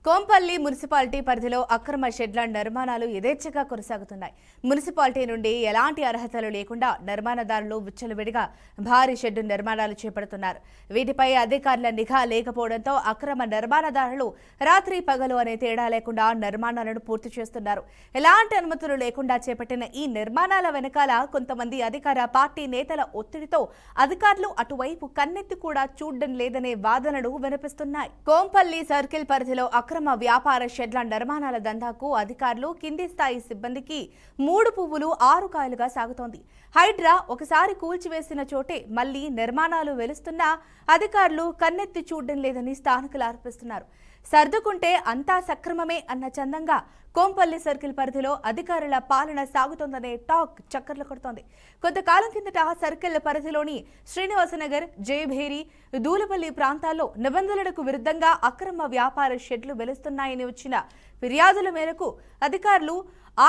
Kompally municipality పరిధిలో అక్రమ షెడ్ల నిర్మాణాలు యథేచ్ఛగా కొనసాగుతున్నాయి. మున్సిపాలిటీ నుండి ఎలాంటి అర్హతలు లేకుండా నిర్మాణదారులు విచ్చలవిడిగా భారీ షెడ్డు నిర్మాణాలు చేపడుతున్నారు. వీటిపై అధికారుల నిఘా లేకపోవడంతో అక్రమ నిర్మాణదారులు రాత్రి పగలు అనే తేడా లేకుండా నిర్మాణాలను పూర్తి చేస్తున్నారు. ఎలాంటి అనుమతులు లేకుండా చేపట్టిన ఈ నిర్మాణాల వెనకాల కొంతమంది అధికార పార్టీ నేతల ఒత్తిడితో అధికారులు అటువైపు కన్నెత్తి కూడా చూడడం లేదనే వాదనలు వినిపిస్తున్నాయి. కోంపల్లి సర్కిల్ పరిధిలో అక్రమ వ్యాపార షెడ్ల నిర్మాణాల దందాకు అధికారులు కింది స్థాయి సిబ్బందికి 3 పువ్వులు 6 కాయలుగా సాగుతోంది. హైడ్రా ఒకసారి కూల్చివేసిన చోటే మళ్లీ నిర్మాణాలు వెలుస్తున్నా అధికారులు కన్నెత్తి చూడడం లేదని స్థానికులు ఆరోపిస్తున్నారు. సర్దుకుంటే అంతా సక్రమమే అన్న చందంగా కోంపల్లి సర్కిల్ పరిధిలో అధికారుల పాలన సాగుతోందనే టాక్ చక్కర్లు కొడుతోంది. కొంతకాలం కిందట సర్కిల్ పరిధిలోని శ్రీనివాసనగర్, జయభేరి, దూలపల్లి ప్రాంతాల్లో నిబంధనలకు విరుద్ధంగా అక్రమ వ్యాపార షెడ్లు వెలుస్తున్నాయని వచ్చిన ఫిర్యాదుల మేరకు అధికారులు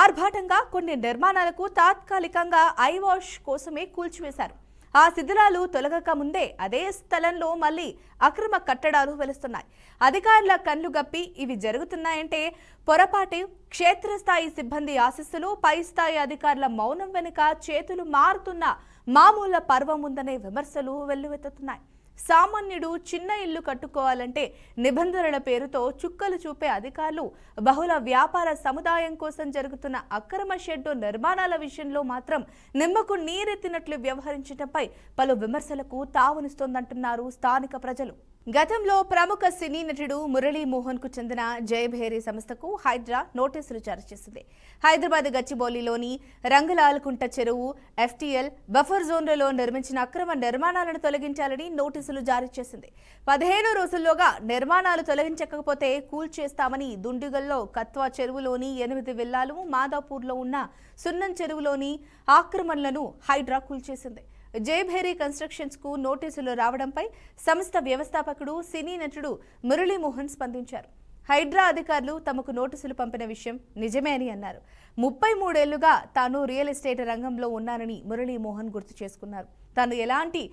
ఆర్భాటంగా కొన్ని నిర్మాణాలకు తాత్కాలికంగా ఐవాష్ కోసమే కూల్చివేశారు. ఆ శిథిలాలు తొలగక ముందే అదే స్థలంలో మళ్లీ అక్రమ కట్టడాలు వెలుస్తున్నాయి. అధికారుల కళ్లు గప్పి ఇవి జరుగుతున్నాయంటే పొరపాటు క్షేత్రస్థాయి సిబ్బంది ఆశీస్సులు, పై స్థాయి అధికారుల మౌనం వెనుక చేతులు మారుతున్న మామూలు పర్వం ఉందనే విమర్శలు వెల్లువెత్తుతున్నాయి. సామాన్యుడు చిన్న ఇల్లు కట్టుకోవాలంటే నిబంధనల పేరుతో చుక్కలు చూపే అధికారులు బహుళ వ్యాపార సముదాయం కోసం జరుగుతున్న అక్రమ షెడ్డు నిర్మాణాల విషయంలో మాత్రం నిమ్మకు నీరెత్తినట్లు వ్యవహరించడంపై పలు విమర్శలకు తావునిస్తోందంటున్నారు స్థానిక ప్రజలు. గతంలో ప్రముఖ సినీ నటుడు మురళీమోహన్ కు చెందిన జయభేరి సంస్థకు హైడ్రా నోటీసులు జారీ చేసింది. హైదరాబాద్ గచ్చిబౌలిలోని రంగలాల్కుంట చెరువు, ఎఫ్టీఎల్ బఫర్ జోన్లలో నిర్మించిన అక్రమ నిర్మాణాలను తొలగించాలని నోటీసులు జారీ చేసింది. 15 రోజుల్లోగా నిర్మాణాలు తొలగించకపోతే కూల్చేస్తామని దుండిగల్లో కత్వా చెరువులోని 8 విల్లాలు, మాదాపూర్లో ఉన్న సున్నం చెరువులోని ఆక్రమణలను హైడ్రా కూల్చేసింది. జయభేరి కన్స్ట్రక్షన్స్ కు నోటీసులు రావడంపై సంస్థ వ్యవస్థాపకుడు సినీ నటుడు మురళీమోహన్ స్పందించారు. హైడ్రా అధికారులు తమకు నోటీసులు పంపిన విషయం నిజమే అని అన్నారు. 33 ఏళ్లుగా తాను రియల్ ఎస్టేట్ రంగంలో ఉన్నానని మురళీమోహన్ గుర్తు చేసుకున్నారు. తాను ఎలాంటి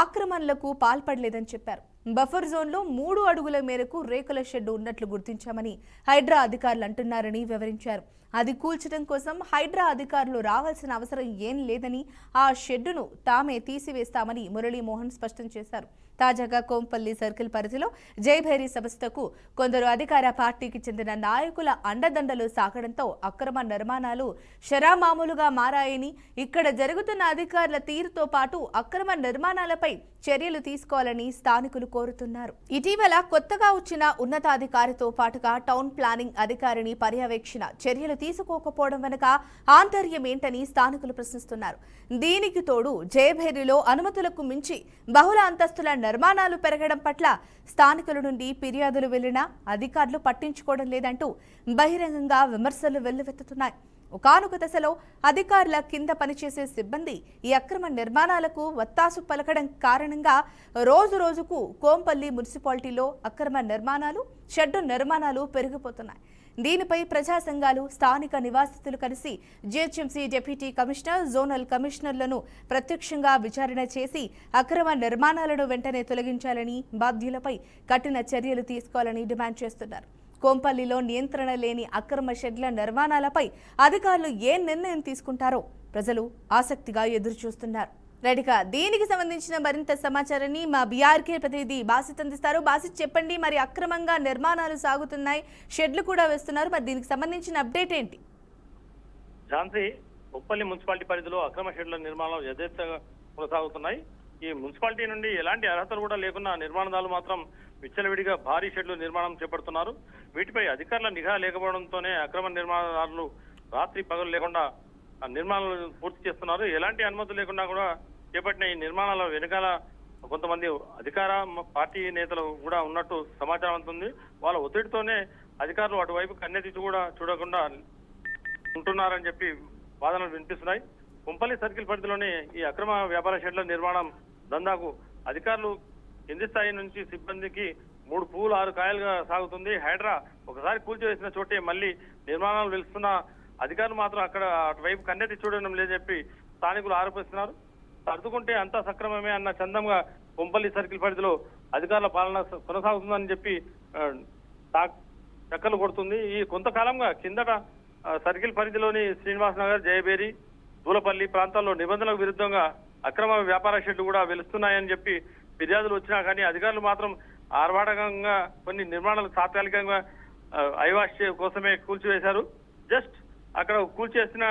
ఆక్రమణలకు పాల్పడలేదని చెప్పారు. బఫర్ జోన్లో 3 అడుగుల మేరకు రేకుల షెడ్డు ఉన్నట్లు గుర్తించామని హైడ్రా అధికారులు అంటున్నారని వివరించారు. అది కూల్చడం కోసం హైడ్రా అధికారులు రావాల్సిన అవసరం ఏం లేదని, ఆ షెడ్డును తామే తీసివేస్తామని మురళీమోహన్ స్పష్టం చేశారు. తాజాగా కోంపల్లి సర్కిల్ పరిధిలో జయభేరి సంస్థకు కొందరు అధికార పార్టీకి చెందిన నాయకుల అండదండలు సాగడంతో అక్రమ నిర్మాణాలు షరామామూలుగా మారాయని, ఇక్కడ జరుగుతున్న అధికారుల తీరుతో పాటు అక్రమ నిర్మాణాలపై చర్యలు తీసుకోవాలని స్థానికులు కోరుతున్నారు. ఇటీవల కొత్తగా వచ్చిన ఉన్నతాధికారితో పాటుగా టౌన్ ప్లానింగ్ అధికారిని పర్యవేక్షణ చర్యలు తీసుకోకపోవడం వెనుక ఆంతర్యం ఏంటని స్థానికులు ప్రశ్నిస్తున్నారు. దీనికి తోడు జయభేరిలో అనుమతులకు మించి బహుళ అంతస్తుల నిర్మాణాలు పెరగడం పట్ల స్థానికుల నుండి ఫిర్యాదులు వెళ్లినా అధికారులు పట్టించుకోవడం లేదంటూ బహిరంగంగా విమర్శలు వెల్లువెత్తుతున్నాయి. ఒకానొక దశలో అధికారుల కింద పనిచేసే సిబ్బంది ఈ అక్రమ నిర్మాణాలకు వత్తాసు పలకడం కారణంగా రోజు రోజుకు కోంపల్లి మున్సిపాలిటీలో అక్రమ నిర్మాణాలు, షెడ్డు నిర్మాణాలు పెరిగిపోతున్నాయి. దీనిపై ప్రజా సంఘాలు, స్థానిక నివాసితులు కలిసి జీహెచ్ఎంసీ డిప్యూటీ కమిషనర్, జోనల్ కమిషనర్లను ప్రత్యక్షంగా విచారణ చేసి అక్రమ నిర్మాణాలను వెంటనే తొలగించాలని, బాధ్యులపై కఠిన చర్యలు తీసుకోవాలని డిమాండ్ చేస్తున్నారు. కోంపల్లిలో నియంత్రణ లేని అక్రమ షెడ్ల నిర్మాణాలపై అధికారులు ఏ నిర్ణయం తీసుకుంటారో ప్రజలు ఆసక్తిగా ఎదురుచూస్తున్నారు. రైట్గా దీనికి సంబంధించిన మరింత సమాచారాన్ని మా బీఆర్కే ప్రతినిధి బాసిత్ అందిస్తారు. బాసిత్, చెప్పండి, మరి అక్రమంగా నిర్మాణాలు సాగుతున్నాయి, షెడ్లు కూడా వేస్తున్నారు, మరి దీనికి సంబంధించిన అప్డేట్ ఏంటి? ఝాన్సీ, ఉప్పల్లి మున్సిపాలిటీ పరిధిలో అక్రమ షెడ్ల నిర్మాణాలు యథేచ్ఛగా కొనసాగుతున్నాయి. ఈ మున్సిపాలిటీ నుండి ఎలాంటి అర్హతలు కూడా లేకున్నా నిర్మాణదారులు మాత్రం విచ్చలవిడిగా భారీ షెడ్లు నిర్మాణం చేపడుతున్నారు. వీటిపై అధికారుల నిఘా లేకపోవడంతోనే అక్రమ నిర్మాణదారులు రాత్రి పగలు లేకుండా నిర్మాణాలు పూర్తి చేస్తున్నారు. ఎలాంటి అనుమతులు లేకుండా కూడా చేపట్టిన ఈ నిర్మాణాల వెనుకాల కొంతమంది అధికార పార్టీ నేతలు కూడా ఉన్నట్టు సమాచారం అందుతుంది. వాళ్ళ ఒత్తిడితోనే అధికారులు అటువైపు కన్నెత్తి కూడా చూడకుండా ఉంటున్నారని చెప్పి వాదనలు వినిపిస్తున్నాయి. కోంపల్లి సర్కిల్ పరిధిలోని ఈ అక్రమ వ్యాపార షెడ్ల నిర్మాణం దందాకు అధికారులు కింది స్థాయి నుంచి సిబ్బందికి 3 పువ్వులు 6 కాయలుగా సాగుతుంది. హైడ్రా ఒకసారి కూల్చివేసిన చోటే మళ్లీ నిర్మాణాలు వెలుస్తున్న అధికారులు మాత్రం అక్కడ అటువైపు కన్నెత్తి చూడడం లేదని చెప్పి స్థానికులు ఆరోపిస్తున్నారు. సర్దుకుంటే అంతా సక్రమమే అన్న చందంగా కోంపల్లి సర్కిల్ పరిధిలో అధికారుల పాలన కొనసాగుతుందని చెప్పి చక్కర్లు కొడుతుంది. ఈ కొంతకాలంగా కిందట సర్కిల్ పరిధిలోని శ్రీనివాస్ నగర్, జయబేరి, దూలపల్లి ప్రాంతాల్లో నిబంధనలకు విరుద్ధంగా అక్రమ వ్యాపార షెడ్లు కూడా వెలుస్తున్నాయని చెప్పి ఫిర్యాదులు వచ్చినా కానీ అధికారులు మాత్రం ఆర్భాటంగా కొన్ని నిర్మాణాలు తాత్కాలికంగా ఐవాష్ కోసమే కూల్చివేశారు. జస్ట్ అక్కడ కూల్చేసిన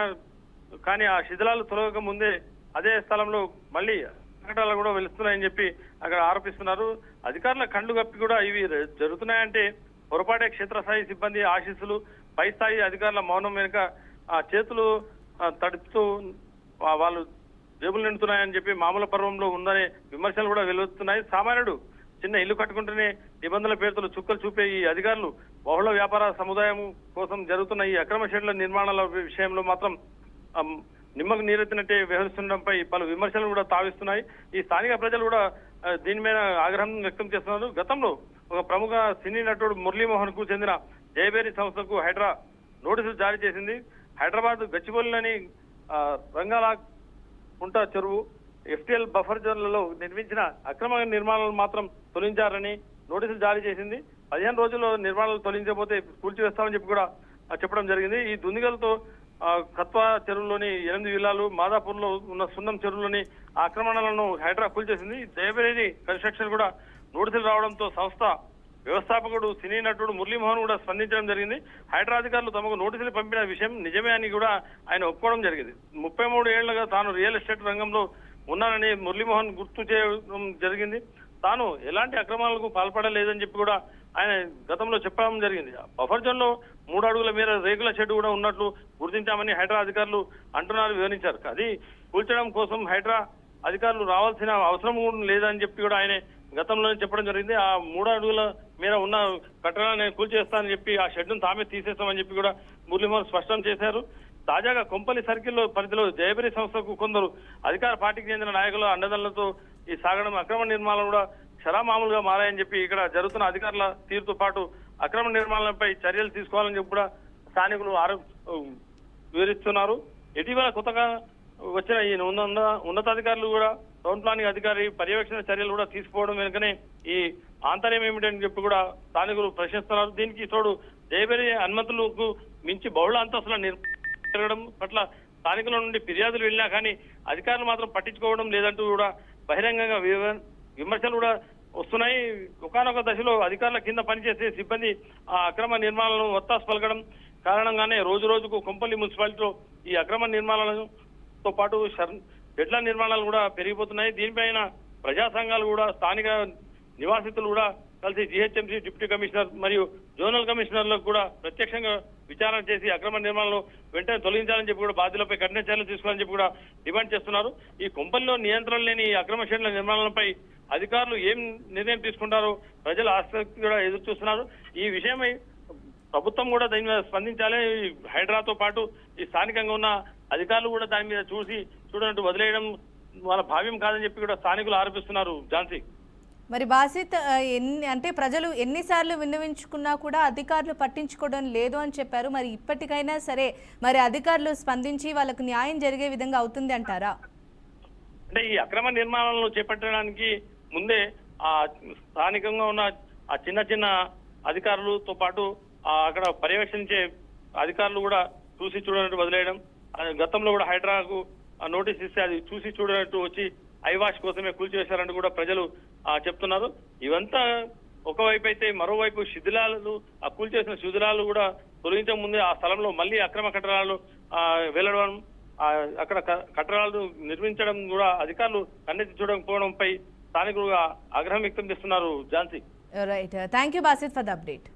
కానీ ఆ శిథిలాలు తొలగక ముందే అదే స్థలంలో మళ్ళీ సంఘటనలు కూడా వెలుస్తున్నాయని చెప్పి అక్కడ ఆరోపిస్తున్నారు. అధికారుల కళ్ళు కప్పి కూడా ఇవి జరుగుతున్నాయంటే పొరపాటే క్షేత్రస్థాయి సిబ్బంది ఆశీస్సులు, పై స్థాయి అధికారుల మౌనం వెనుక ఆ చేతులు తడుపుతూ వాళ్ళు జేబులు నిండుతున్నాయని చెప్పి మామూలు పర్వంలో ఉందనే విమర్శలు కూడా వెలువడుతున్నాయి. సామాన్యుడు చిన్న ఇల్లు కట్టుకుంటేనే నిబంధనల పేరుతో చుక్కలు చూపే ఈ అధికారులు బహుళ వ్యాపార సముదాయం కోసం జరుగుతున్న ఈ అక్రమ షెడ్ల నిర్మాణాల విషయంలో మాత్రం నిమ్మకు నీరెత్తినట్టే వ్యవహరిస్తుండడంపై పలు విమర్శలు కూడా తావిస్తున్నాయి. ఈ స్థానిక ప్రజలు కూడా దీని మీద ఆగ్రహం వ్యక్తం చేస్తున్నారు. గతంలో ఒక ప్రముఖ సినీ నటుడు మురళీమోహన్ కు చెందిన జయబేరి సంస్థకు హైడ్రా నోటీసులు జారీ చేసింది. హైదరాబాద్ గచ్చిబౌలిలోని రంగాల కుంట చెరువు, ఎఫ్టీఎల్ బఫర్ జోన్లలో నిర్మించిన అక్రమ నిర్మాణాలు మాత్రం తొలగించారని నోటీసులు జారీ చేసింది. 15 రోజుల్లో నిర్మాణాలు తొలగించకపోతే కూల్చివేస్తామని చెప్పి కూడా చెప్పడం జరిగింది. ఈ దుందిగలతో కత్వా చెరువులోని 8 విల్లాలు, మాదాపూర్ లో ఉన్న సున్నం చెరువులోని ఆక్రమణలను హైడ్రా కూల్చేసింది. జయబేరి కన్స్ట్రక్షన్ కూడా నోటీసులు రావడంతో సంస్థ వ్యవస్థాపకుడు సినీ నటుడు మురళీమోహన్ కూడా స్పందించడం జరిగింది. హైడ్రా అధికారులు తమకు నోటీసులు పంపిన విషయం నిజమే అని కూడా ఆయన ఒప్పుకోవడం జరిగింది. 33 ఏళ్లుగా తాను రియల్ ఎస్టేట్ రంగంలో ఉన్నానని మురళీమోహన్ గుర్తు చేయడం జరిగింది. తాను ఎలాంటి అక్రమాలకు పాల్పడలేదని చెప్పి కూడా ఆయన గతంలో చెప్పడం జరిగింది. బఫర్ జోన్ లో 3 అడుగుల మేర రేకుల షెడ్ కూడా ఉన్నట్లు గుర్తించామని హైడ్రా అధికారులు అంటున్నారు, వివరించారు. అది కూల్చడం కోసం హైడ్రా అధికారులు రావాల్సిన అవసరం లేదని చెప్పి కూడా ఆయన గతంలోనే చెప్పడం జరిగింది. ఆ 3 అడుగుల మేర ఉన్న కట్టడాలను నేను కూల్చేస్తానని చెప్పి ఆ షెడ్ను తామే తీసేస్తామని చెప్పి కూడా మురళీమోహన్ స్పష్టం చేశారు. తాజాగా కొంపల్లి సర్కిల్లో పరిధిలో జయబేరి సంస్థకు కొందరు అధికార పార్టీకి చెందిన నాయకుల అండదండలతో ఈ సాగడం అక్రమ నిర్మాణాలు కూడా మామూలుగా మారాయని చెప్పి ఇక్కడ జరుగుతున్న అధికారుల తీరుతో పాటు అక్రమ నిర్మాణాలపై చర్యలు తీసుకోవాలని చెప్పి కూడా స్థానికులు వివరిస్తున్నారు. ఇటీవల కొత్తగా వచ్చిన ఈ ఉన్నతాధికారులు కూడా టౌన్ ప్లానింగ్ అధికారి పర్యవేక్షణ చర్యలు కూడా తీసుకోవడం వెనుకనే ఈ ఆంతర్యం ఏమిటని చెప్పి కూడా స్థానికులు ప్రశ్నిస్తున్నారు. దీనికి తోడు జయబేరి అనుమతులకు మించి బహుళ అంతస్తుల నిర్మాణం పట్ల స్థానికుల నుండి ఫిర్యాదులు వెళ్ళినా కానీ అధికారులు మాత్రం పట్టించుకోవడం లేదంటూ కూడా బహిరంగంగా విమర్శలు కూడా వస్తున్నాయి. ఒకానొక దశలో అధికారుల కింద పనిచేసే సిబ్బంది ఆ అక్రమ నిర్మాణాలను ఒత్తాసు పలకడం కారణంగానే రోజు రోజుకు కొంపల్లి మున్సిపాలిటీలో ఈ అక్రమ నిర్మాణాలతో పాటు షెడ్ల నిర్మాణాలు కూడా పెరిగిపోతున్నాయి. దీనిపైన ప్రజా సంఘాలు కూడా స్థానిక నివాసితులు కూడా కలిసి జీహెచ్ఎంసీ డిప్యూటీ కమిషనర్ మరియు జోనల్ కమిషనర్లకు కూడా ప్రత్యక్షంగా విచారణ చేసి అక్రమ నిర్మాణాలను వెంటనే తొలగించాలని చెప్పి కూడా బాధ్యులపై కఠిన చర్యలు తీసుకోవాలని చెప్పి కూడా డిమాండ్ చేస్తున్నారు. ఈ కొంపల్లో నియంత్రణ లేని అక్రమ షెడ్ల నిర్మాణాలపై అధికారులు ఏం నిర్ణయం తీసుకుంటారో ప్రజలు ఆసక్తి కూడా ఎదురు చూస్తున్నారు. ఈ విషయమై ప్రభుత్వం కూడా దాని మీద స్పందించాలి. హైడ్రాతో పాటు ఈ స్థానికంగా ఉన్న అధికారులు కూడా దాని మీద చూడనట్టు వదిలేయడం వాళ్ళ భావ్యం కాదని చెప్పి కూడా స్థానికులు ఆరోపిస్తున్నారు. ఝాన్సీ, మరి బాసిత్ అంటే ప్రజలు ఎన్నిసార్లు విన్నవించుకున్నా కూడా అధికారులు పట్టించుకోవడం లేదు అని చెప్పారు. మరి ఇప్పటికైనా సరే మరి అధికారులు స్పందించి వాళ్ళకు న్యాయం జరిగే విధంగా అవుతుంది అంటారా? అంటే ఈ అక్రమ నిర్మాణాలను చేపట్టడానికి ముందే ఆ స్థానికంగా ఉన్న ఆ చిన్న అధికారులతో పాటు అక్కడ పర్యవేక్షించే అధికారులు కూడా చూసి చూడనట్టు వదిలేయడం, గతంలో కూడా హైడ్రాకు నోటీస్ ఇస్తే అది చూసి చూడనట్టు వచ్చి ఐవాష్ కోసమే కూల్చివేశారంటూ కూడా ప్రజలు చెప్తున్నారు. ఇవంతా ఒకవైపు అయితే మరోవైపు శిథిలాలు కూల్చేసిన శిథిలాలు కూడా తొలగించక ముందే ఆ స్థలంలో మళ్ళీ అక్రమ కట్టడాలు వెళ్లడం, అక్కడ కట్టడాలు నిర్మించడం కూడా అధికారులు కన్నెత్తి చూడకపోవడంపై స్థానికులుగా ఆగ్రహం వ్యక్తం చేస్తున్నారు. Jhansi, right, thank you Basit for the update.